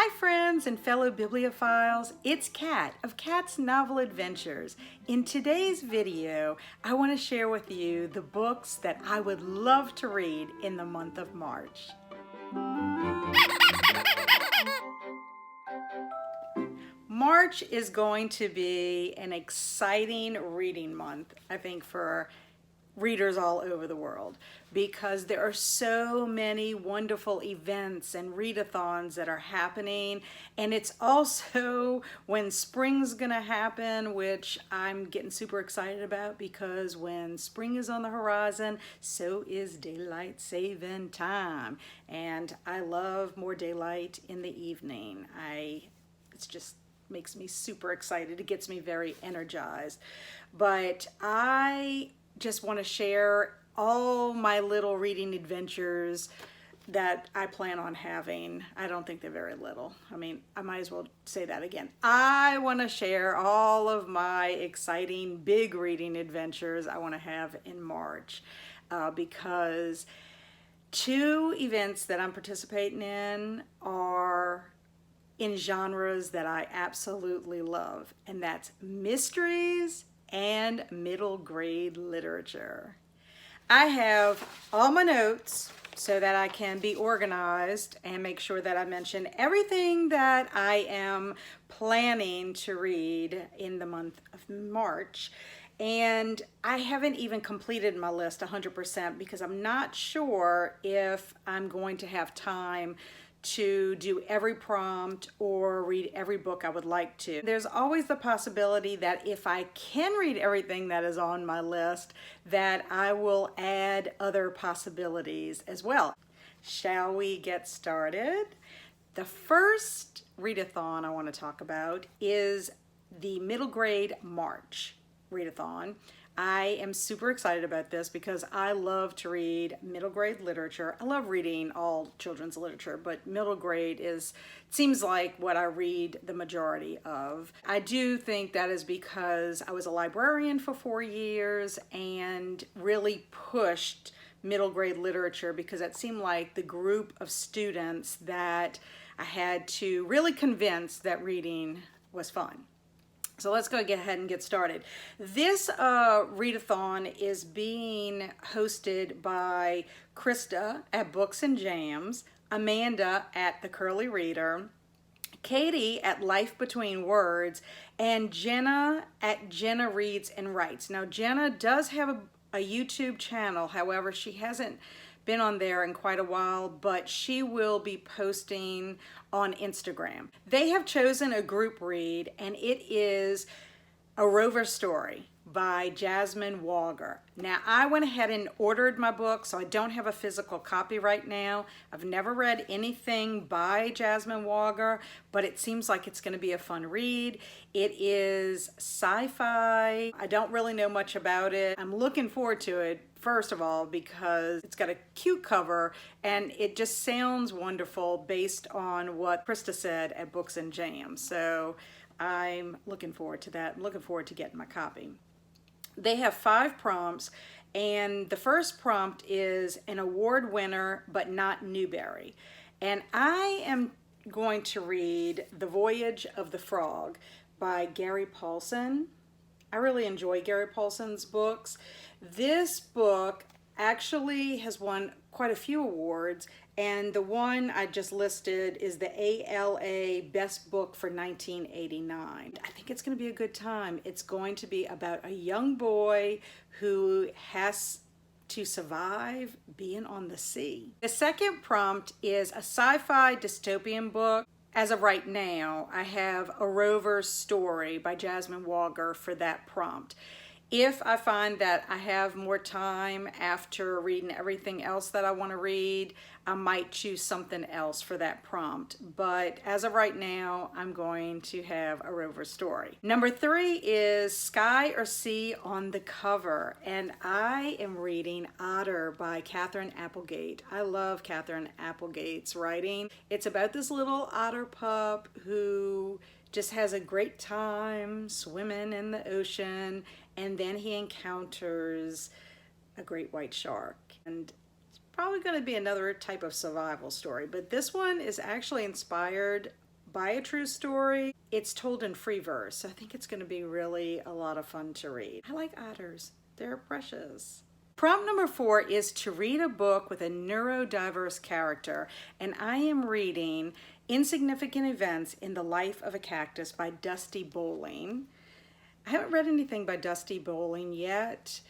Hi friends and fellow bibliophiles, it's Kat of Kat's Novel Adventures. In today's video, I want to share with you the books that I would love to read in the month of March. March is going to be an exciting reading month, I think, for readers all over the world, because there are so many wonderful events and readathons that are happening, and it's also when spring's gonna happen, which I'm getting super excited about, because when spring is on the horizon, so is daylight saving time, and I love more daylight in the evening. It's just makes me super excited. It gets me very energized. But I just want to share all my little reading adventures that I plan on having. I don't think they're very little. I mean, I might as well say that again. I want to share all of my exciting big reading adventures I want to have in March, because two events that I'm participating in are in genres that I absolutely love, and that's mysteries and middle grade literature. I have all my notes so that I can be organized and make sure that I mention everything that I am planning to read in the month of March. And I haven't even completed my list 100% because I'm not sure if I'm going to have time to do every prompt or read every book I would like to. There's always the possibility that if I can read everything that is on my list, that I will add other possibilities as well. Shall we get started? The first readathon I want to talk about is the Middle Grade March readathon. I am super excited about this because I love to read middle grade literature. I love reading all children's literature, but middle grade seems like what I read the majority of. I do think that is because I was a librarian for 4 years and really pushed middle grade literature, because it seemed like the group of students that I had to really convince that reading was fun. So let's go ahead and get started. This readathon is being hosted by Krista at Books and Jams, Amanda at The Curly Reader, Katie at Life Between Words, and Jenna at Jenna Reads and Writes. Now, Jenna does have a YouTube channel. However, she hasn't been on there in quite a while, but she will be posting on Instagram. They have chosen a group read, and it is A Rover Story by Jasmine Walger. Now, I went ahead and ordered my book, so I don't have a physical copy right now. I've never read anything by Jasmine Walger, but it seems like it's going to be a fun read. It is sci-fi. I don't really know much about it. I'm looking forward to it, first of all, because it's got a cute cover and it just sounds wonderful based on what Krista said at Books and Jams. So I'm looking forward to that. I'm looking forward to getting my copy. They have 5 prompts, and the first prompt is an award winner but not Newbery. And I am going to read The Voyage of the Frog by Gary Paulsen. I really enjoy Gary Paulsen's books. This book actually has won quite a few awards, and the one I just listed is the ALA Best Book for 1989. I think it's going to be a good time. It's going to be about a young boy who has to survive being on the sea. The second prompt is a sci-fi dystopian book. As of right now, I have A Rover Story by Jasmine Walger for that prompt. If I find that I have more time after reading everything else that I want to read, I might choose something else for that prompt. But as of right now, I'm going to have A Rover Story. Number 3 is Sky or Sea on the Cover, and I am reading Otter by Catherine Applegate. I love Catherine Applegate's writing. It's about this little otter pup who just has a great time swimming in the ocean, and then he encounters a great white shark. And it's probably going to be another type of survival story, but this one is actually inspired by a true story. It's told in free verse, so I think it's going to be really a lot of fun to read. I like otters. They're precious. Prompt number 4 is to read a book with a neurodiverse character, and I am reading Insignificant Events in the Life of a Cactus by Dusty Bowling. I haven't read anything by Dusty Bowling yet.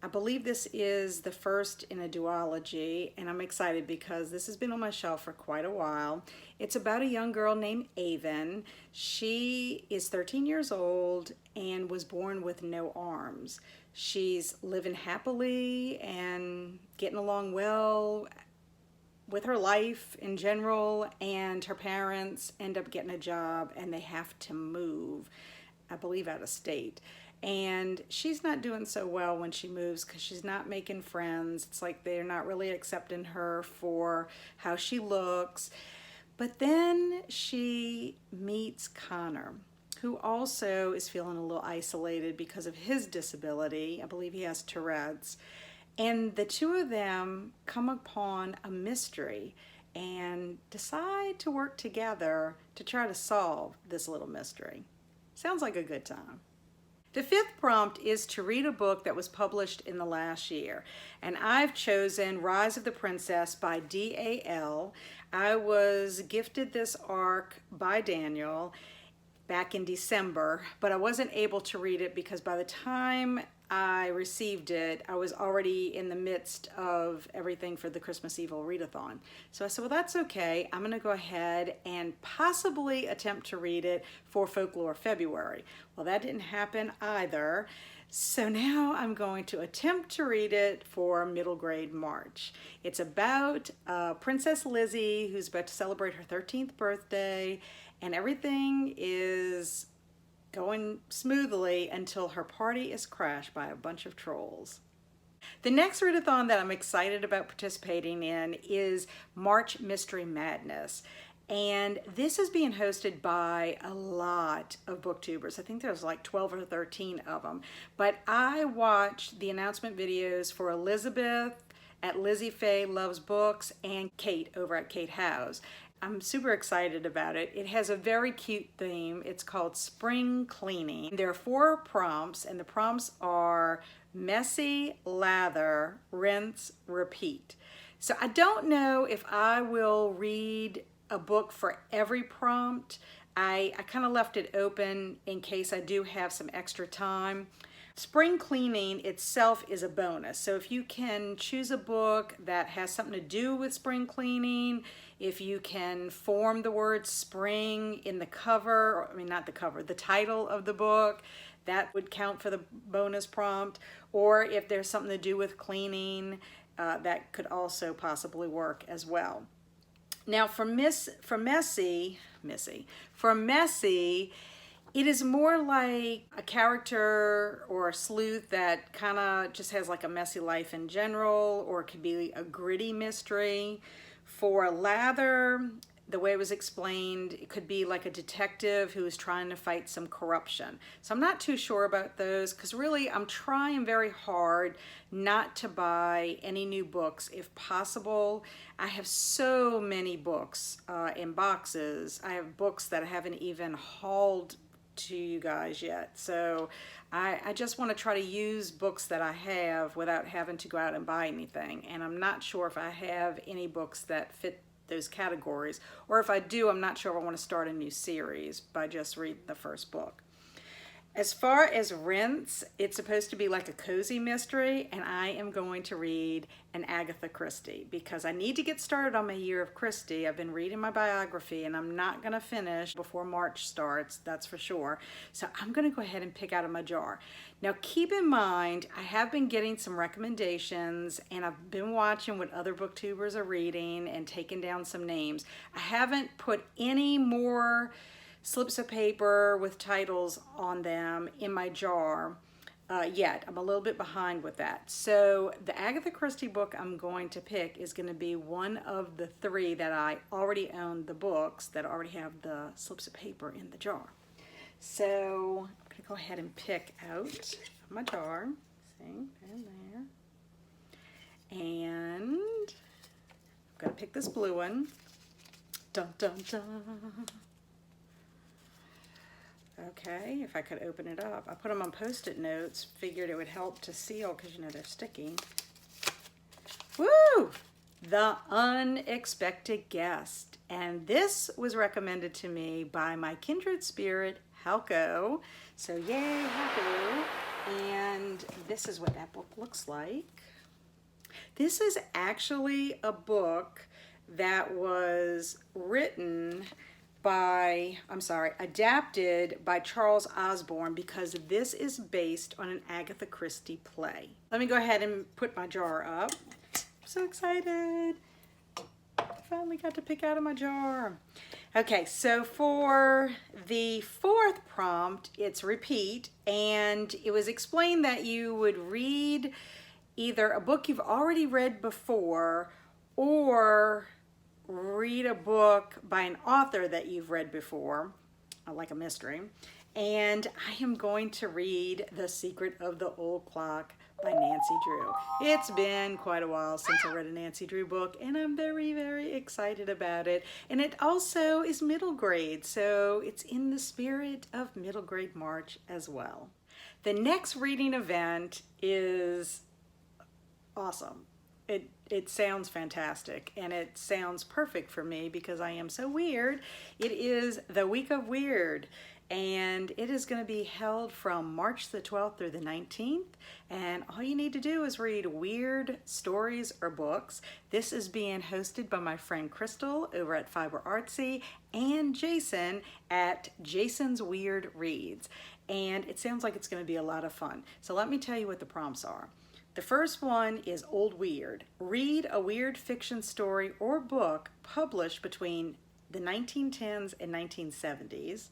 I believe this is the first in a duology, and I'm excited because this has been on my shelf for quite a while. It's about a young girl named Avon. She is 13 years old and was born with no arms. She's living happily and getting along well with her life in general, and her parents end up getting a job and they have to move, I believe, out of state. And she's not doing so well when she moves because she's not making friends. It's like they're not really accepting her for how she looks. But then she meets Connor, who also is feeling a little isolated because of his disability. I believe he has Tourette's. And the two of them come upon a mystery and decide to work together to try to solve this little mystery. Sounds like a good time. The 5th prompt is to read a book that was published in the last year, and I've chosen Rise of the Princess by D.A.L. I was gifted this arc by Daniel back in December, but I wasn't able to read it because by the time I received it, I was already in the midst of everything for the Christmas Evil readathon. So I said, well, that's okay. I'm going to go ahead and possibly attempt to read it for Folklore February. Well, that didn't happen either. So now I'm going to attempt to read it for middle grade March. It's about Princess Lizzie, who's about to celebrate her 13th birthday, and everything is going smoothly until her party is crashed by a bunch of trolls. The next readathon that I'm excited about participating in is March Mystery Madness. And this is being hosted by a lot of booktubers. I think there's like 12 or 13 of them. But I watched the announcement videos for Elizabeth at Lizzie Faye Loves Books and Kate over at Kate House. I'm super excited about it. It has a very cute theme. It's called Spring Cleaning. There are 4 prompts, and the prompts are messy, lather, rinse, repeat. So I don't know if I will read a book for every prompt. I kind of left it open in case I do have some extra time. Spring cleaning itself is a bonus. So if you can choose a book that has something to do with spring cleaning, if you can form the word spring in the cover, or, I mean not the cover, the title of the book, that would count for the bonus prompt. Or if there's something to do with cleaning, that could also possibly work as well. Now for messy, it is more like a character or a sleuth that kind of just has like a messy life in general, or it could be a gritty mystery. For lather, the way it was explained, it could be like a detective who is trying to fight some corruption. So I'm not too sure about those because really I'm trying very hard not to buy any new books if possible. I have so many books in boxes. I have books that I haven't even hauled to you guys yet. So I just want to try to use books that I have without having to go out and buy anything. And I'm not sure if I have any books that fit those categories, or if I do, I'm not sure if I want to start a new series by just reading the first book. As far as rinse, it's supposed to be like a cozy mystery, and I am going to read an Agatha Christie because I need to get started on my year of Christie. I've been reading my biography and I'm not going to finish before March starts, that's for sure. So I'm going to go ahead and pick out of my jar. Now keep in mind, I have been getting some recommendations and I've been watching what other booktubers are reading and taking down some names. I haven't put any more slips of paper with titles on them in my jar yet. I'm a little bit behind with that. So the Agatha Christie book I'm going to pick is going to be one of the 3 that I already own the books that already have the slips of paper in the jar. So I'm going to go ahead and pick out my jar. See, there. And I'm going to pick this blue one. Dun, dun, dun. Okay, if I could open it up. I put them on Post-it notes, figured it would help to seal because you know they're sticky. Woo! The Unexpected Guest. And this was recommended to me by my kindred spirit, Halko. So yay, Halko. And this is what that book looks like. This is actually a book that was adapted by Charles Osborne, because this is based on an Agatha Christie play. Let me go ahead and put my jar up. I'm so excited. I finally got to pick out of my jar. Okay, so for the fourth prompt, it's repeat, and it was explained that you would read either a book you've already read before or read a book by an author that you've read before, like a mystery. And I am going to read The Secret of the Old Clock by Nancy Drew. It's been quite a while since I read a Nancy Drew book, and I'm very, very excited about it. And it also is middle grade, so it's in the spirit of middle grade March as well. The next reading event is awesome. It sounds fantastic, and it sounds perfect for me because I am so weird. It is the Week of Weird, and it is going to be held from March the 12th through the 19th, and all you need to do is read weird stories or books. This is being hosted by my friend Krista over at Fiber Artsy and Jason at Jason's Weird Reads, and it sounds like it's going to be a lot of fun. So let me tell you what the prompts are. The first one is Old Weird. Read a weird fiction story or book published between the 1910s and 1970s.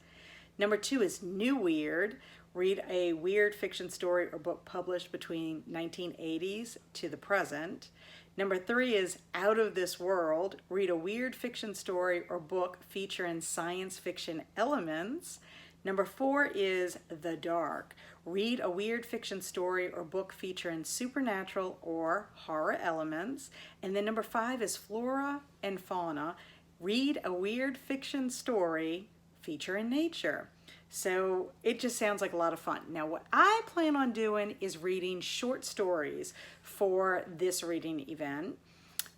Number 2 is New Weird. Read a weird fiction story or book published between 1980s to the present. Number 3 is Out of This World. Read a weird fiction story or book featuring science fiction elements. Number 4 is The Dark. Read a weird fiction story or book featuring supernatural or horror elements. And then number 5 is Flora and Fauna. Read a weird fiction story featuring nature. So it just sounds like a lot of fun. Now what I plan on doing is reading short stories for this reading event.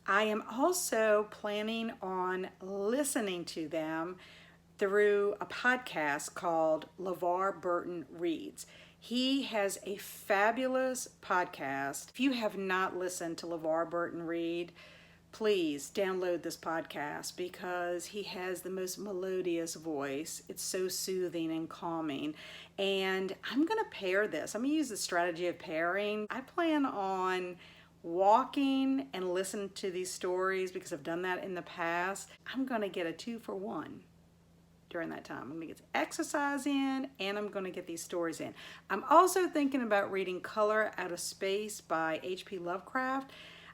I am also planning on listening to them through a podcast called LeVar Burton Reads. He has a fabulous podcast. If you have not listened to LeVar Burton Read, please download this podcast because he has the most melodious voice. It's so soothing and calming. And I'm going to pair this. I'm going to use the strategy of pairing. I plan on walking and listening to these stories because I've done that in the past. I'm going to get a 2-for-1 during that time. I'm going to get exercise in, and I'm going to get these stories in. I'm also thinking about reading Color Out of Space by H.P. Lovecraft.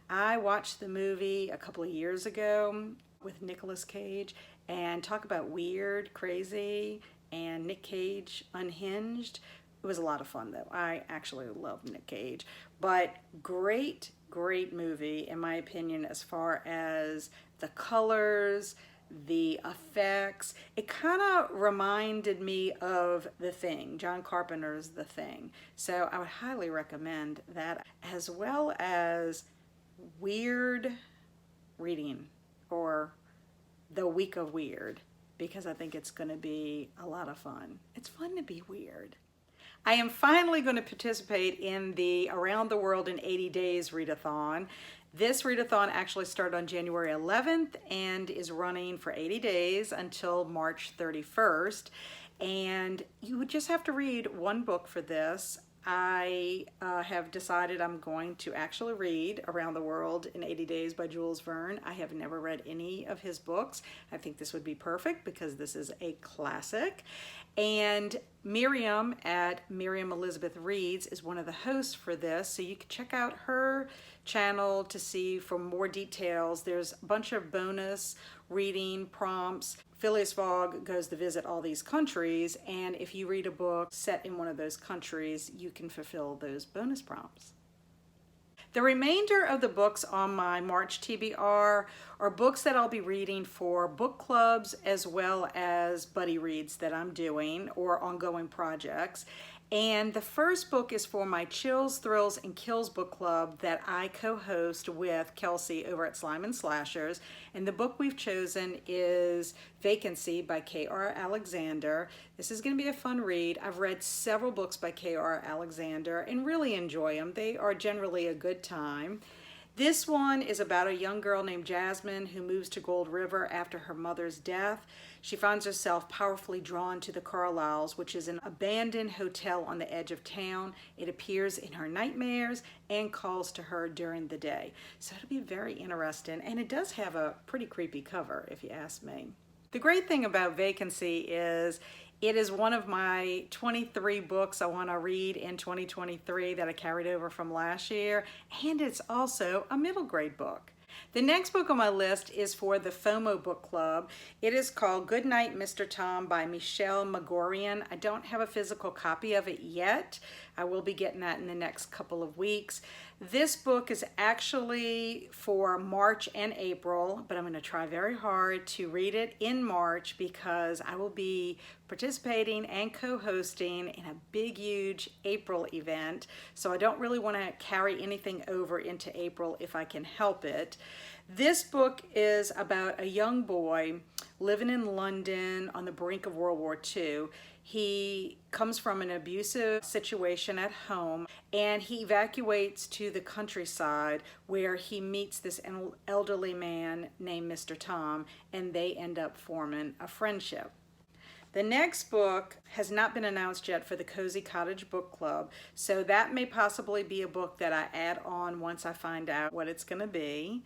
I watched the movie a couple of years ago with Nicolas Cage, and talk about weird, crazy, and Nick Cage unhinged. It was a lot of fun though. I actually love Nick Cage, but great movie in my opinion as far as the colors, the effects. It kind of reminded me of The Thing, John Carpenter's The Thing. So I would highly recommend that, as well as weird reading or the Week of Weird, because I think it's going to be a lot of fun. It's fun to be weird. I am finally going to participate in the Around the World in 80 Days readathon. This readathon actually started on January 11th and is running for 80 days until March 31st. And you would just have to read one book for this. I have decided I'm going to actually read Around the World in 80 Days by Jules Verne. I have never read any of his books. I think this would be perfect because this is a classic. And Miriam at Miriam Elizabeth Reads is one of the hosts for this, so you can check out her channel to see for more details. There's a bunch of bonus reading prompts. Phileas Fogg goes to visit all these countries, and if you read a book set in one of those countries, you can fulfill those bonus prompts. The remainder of the books on my March TBR are books that I'll be reading for book clubs as well as buddy reads that I'm doing or ongoing projects. And the first book is for my Chills, Thrills, and Kills book club that I co-host with Kelsi over at Slime and Slashers. And the book we've chosen is Vacancy by K.R. Alexander. This is going to be a fun read. I've read several books by K.R. Alexander and really enjoy them. They are generally a good time. This one is about a young girl named Jasmine who moves to Gold River after her mother's death. She finds herself powerfully drawn to the Carlyles, which is an abandoned hotel on the edge of town. It appears in her nightmares and calls to her during the day. So it'll be very interesting, and it does have a pretty creepy cover, if you ask me. The great thing about Vacancy is it is one of my 23 books I want to read in 2023 that I carried over from last year, and it's also a middle grade book. The next book on my list is for the FOMO book club. It is called Goodnight, Mr. Tom by Michelle Magorian. I don't have a physical copy of it yet. I will be getting that in the next couple of weeks. This book is actually for March and April, but I'm going to try very hard to read it in March because I will be participating and co-hosting in a big, huge April event. So I don't really want to carry anything over into April if I can help it. This book is about a young boy living in London on the brink of World War II. He comes from an abusive situation at home and he evacuates to the countryside where he meets this elderly man named Mr. Tom, and they end up forming a friendship. The next book has not been announced yet for the Cozy Cottage Book Club, so that may possibly be a book that I add on once I find out what it's going to be.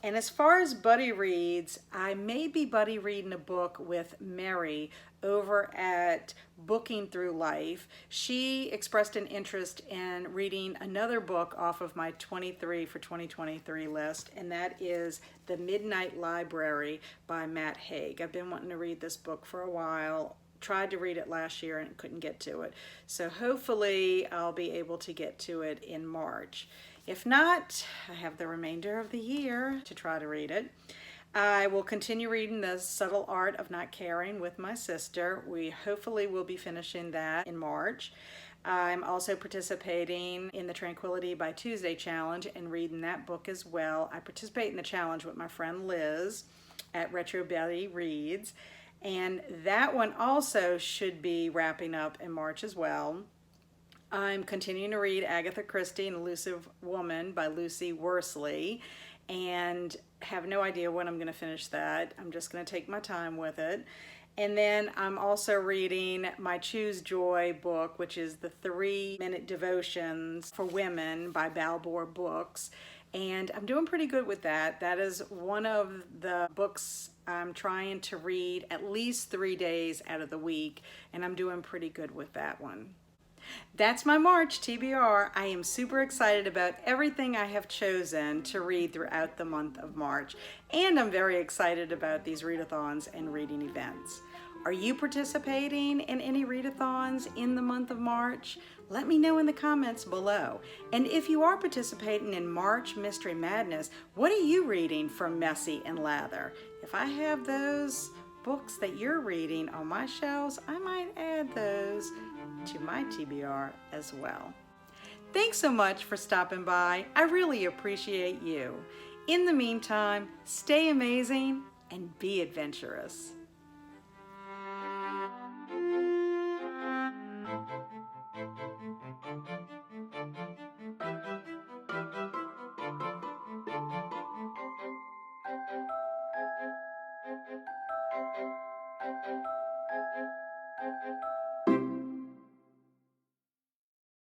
And as far as buddy reads, I may be buddy reading a book with Mary over at Booking Through Life. She expressed an interest in reading another book off of my 23 for 2023 list, and that is The Midnight Library by Matt Haig. I've been wanting to read this book for a while. Tried to read it last year and couldn't get to it. So hopefully I'll be able to get to it in March. If not, I have the remainder of the year to try to read it. I will continue reading The Subtle Art of Not Caring with my sister. We hopefully will be finishing that in March. I'm also participating in the Tranquility by Tuesday challenge and reading that book as well. I participate in the challenge with my friend Liz at Retro Belly Reads, and that one also should be wrapping up in March as well. I'm continuing to read Agatha Christie, An Elusive Woman by Lucy Worsley, and have no idea when I'm going to finish that. I'm just going to take my time with it. And then I'm also reading my Choose Joy book, which is the 3-minute devotions for women by Balboa Books. And I'm doing pretty good with that. That is one of the books I'm trying to read at least 3 days out of the week, and I'm doing pretty good with that one. That's my March TBR. I am super excited about everything I have chosen to read throughout the month of March, and I'm very excited about these readathons and reading events. Are you participating in any readathons in the month of March? Let me know in the comments below. And if you are participating in March Mystery Madness, what are you reading from Messy and Lather? If I have those books that you're reading on my shelves, I might add those to my TBR as well. Thanks so much for stopping by. I really appreciate you. In the meantime, stay amazing and be adventurous.